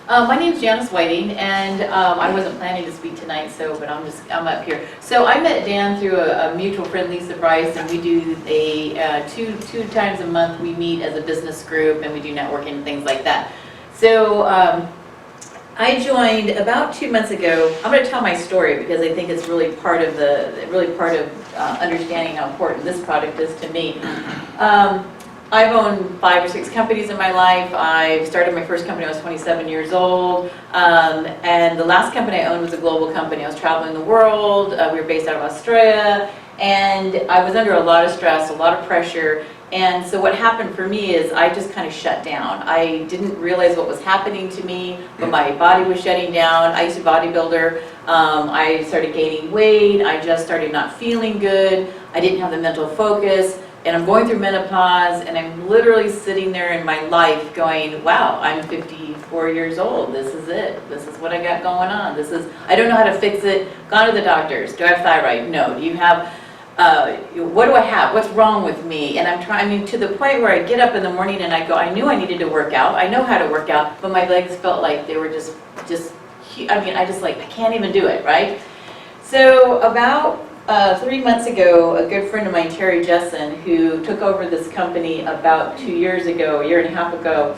My name's Janice Whiting, and I wasn't planning to speak tonight, but I'm up here. So I met Dan through a mutual friend, Lisa Bryce, and we do a two times a month we meet as a business group, and we do networking and things like that. So I joined about 2 months ago. I'm going to tell my story because I think it's really part of understanding how important this product is to me. I've owned 5 or 6 companies in my life. I started my first company when I was 27 years old. And the last company I owned was a global company. I was traveling the world. We were based out of Australia. And I was under a lot of stress, a lot of pressure. And so what happened for me is I just kind of shut down. I didn't realize what was happening to me, but my body was shutting down. I used to bodybuilder. I started gaining weight. I just started not feeling good. I didn't have the mental focus. And I'm going through menopause, and I'm literally sitting there in my life going, wow, I'm 54 years old. This is it. This is what I got going on. I don't know how to fix it. Gone to the doctors. Do I have thyroid? No. Do you have, what do I have? What's wrong with me? And I'm trying, to the point where I get up in the morning and I go, I knew I needed to work out. I know how to work out, but my legs felt like they were just I can't even do it, right? So about 3 months ago, a good friend of mine, Terry Jessen, who took over this company about 2 years ago, a year and a half ago,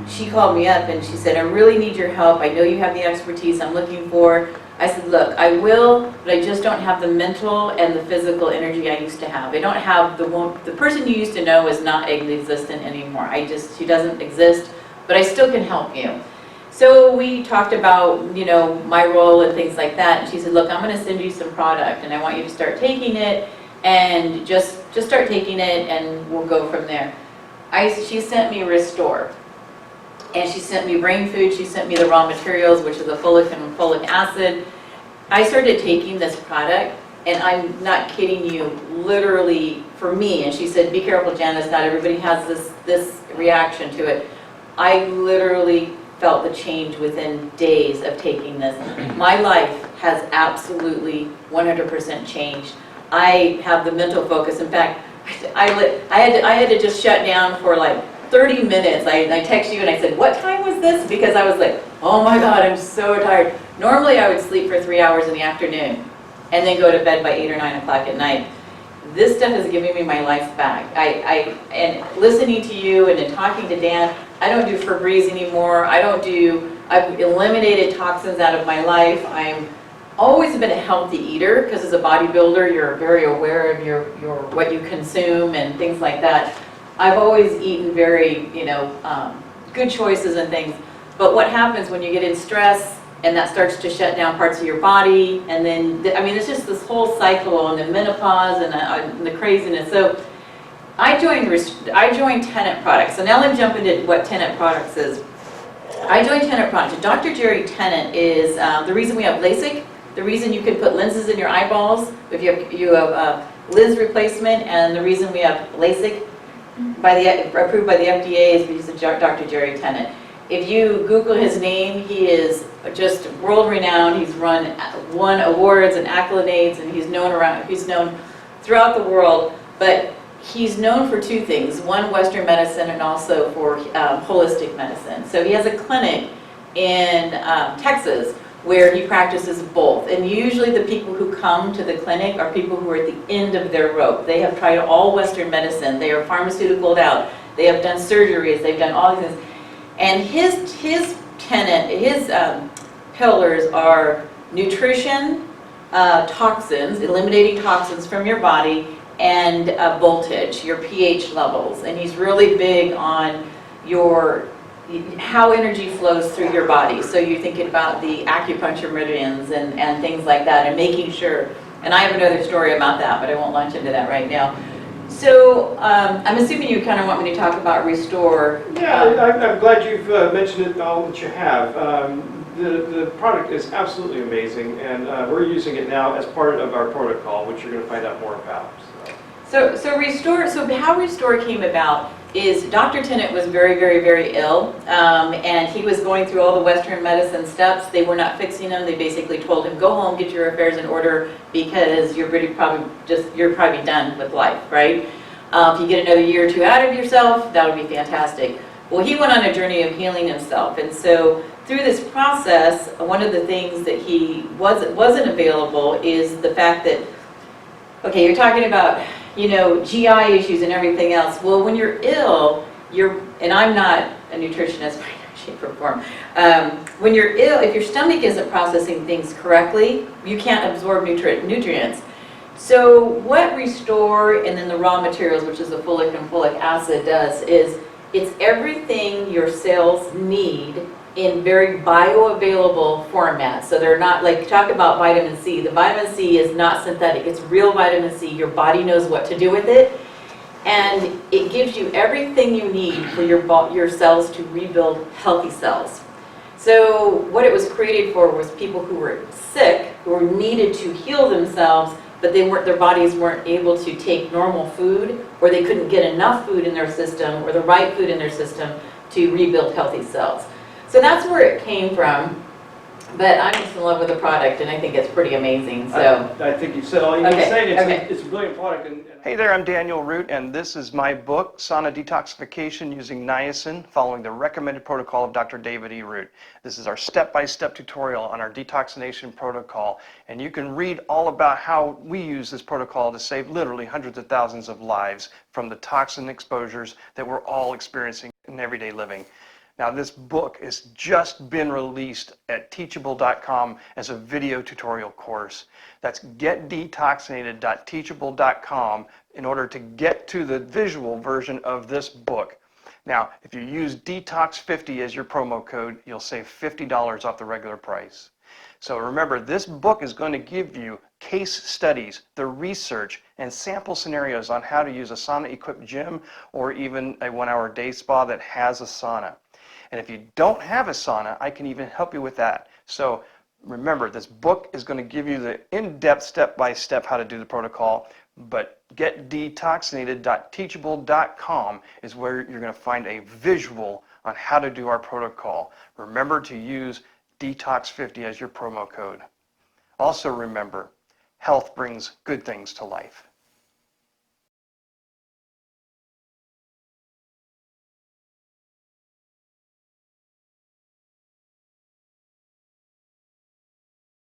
she called me up and she said, I really need your help. I know you have the expertise I'm looking for. I said, look, I will, but I just don't have the mental and the physical energy I used to have. I don't have the person you used to know is not existent anymore. She doesn't exist, but I still can help you. So we talked about, my role and things like that. And she said, look, I'm going to send you some product and I want you to start taking it and just start taking it and we'll go from there. She sent me Restore. And she sent me brain food. She sent me the raw materials, which is the folic and folic acid. I started taking this product, and I'm not kidding you, literally for me. And she said, be careful, Janice, not everybody has this reaction to it. I literally felt the change within days of taking this. My life has absolutely 100% changed. I have the mental focus. In fact, I had to just shut down for like 30 minutes. I texted you and I said, what time was this? Because I was like, oh my God, I'm so tired. Normally I would sleep for 3 hours in the afternoon and then go to bed by 8 or 9 o'clock at night. This stuff is giving me my life back. And listening to you and then talking to Dan, I don't do Febreze anymore. I've eliminated toxins out of my life. I'm always been a healthy eater because as a bodybuilder, you're very aware of your what you consume and things like that. I've always eaten very, good choices and things. But what happens when you get in stress and that starts to shut down parts of your body, and then, it's just this whole cycle and the menopause and the craziness. So I joined Tennant products. So now let me jump into what Tennant products is. I joined Tennant products. Dr. Jerry Tennant is the reason we have Lasic, the reason you can put lenses in your eyeballs if you have lens replacement, and the reason we have Lasic approved by the FDA is because of Dr. Jerry Tennant. If you Google his name, he is just world-renowned. He's won awards and accolades, and he's known throughout the world. But he's known for 2 things: one, Western medicine, and also for holistic medicine. So he has a clinic in Texas where he practices both. And usually the people who come to the clinic are people who are at the end of their rope. They have tried all Western medicine. They are pharmaceuticaled out. They have done surgeries. They've done all these things. And his pillars are nutrition, toxins, eliminating toxins from your body, and voltage, your pH levels. And he's really big on how energy flows through your body. So you're thinking about the acupuncture meridians and things like that, and making sure. And I have another story about that, but I won't launch into that right now. So I'm assuming you kind of want me to talk about Restore. Yeah, I'm glad you've mentioned it all that you have. The product is absolutely amazing, and we're using it now as part of our protocol, which you're going to find out more about. So Restore. So how Restore came about is Dr. Tennant was very, very, very ill, and he was going through all the Western medicine steps. They were not fixing him. They basically told him, go home, get your affairs in order, because you're probably done with life, right? If you get another year or 2 out of yourself, that would be fantastic. Well, he went on a journey of healing himself, and so through this process, one of the things that he wasn't available is the fact that, okay, you're talking about, GI issues and everything else. Well, when you're ill, and I'm not a nutritionist by no shape or form. When you're ill, if your stomach isn't processing things correctly, you can't absorb nutrients. So what Restore and then the raw materials, which is the folic and folic acid, does is it's everything your cells need in very bioavailable format. So they're not, like, talk about vitamin C. The vitamin C is not synthetic. It's real vitamin C. Your body knows what to do with it. And it gives you everything you need for your cells to rebuild healthy cells. So what it was created for was people who were sick, who needed to heal themselves, but their bodies weren't able to take normal food, or they couldn't get enough food in their system, or the right food in their system to rebuild healthy cells. So that's where it came from. But I'm just in love with the product, and I think it's pretty amazing. So I think you said all you need to say. Okay. It's a brilliant product. Hey there, I'm Daniel Root, and this is my book, Sauna Detoxification Using Niacin, following the recommended protocol of Dr. David E. Root. This is our step-by-step tutorial on our detoxination protocol, and you can read all about how we use this protocol to save literally hundreds of thousands of lives from the toxin exposures that we're all experiencing in everyday living. Now, this book has just been released at teachable.com as a video tutorial course. That's getdetoxinated.teachable.com in order to get to the visual version of this book. Now, if you use Detox50 as your promo code, you'll save $50 off the regular price. So remember, this book is going to give you case studies, the research, and sample scenarios on how to use a sauna-equipped gym or even a 1-hour day spa that has a sauna. And if you don't have a sauna, I can even help you with that. So remember, this book is going to give you the in-depth step-by-step how to do the protocol, but getdetoxinated.teachable.com is where you're going to find a visual on how to do our protocol. Remember to use Detox50 as your promo code. Also remember, health brings good things to life.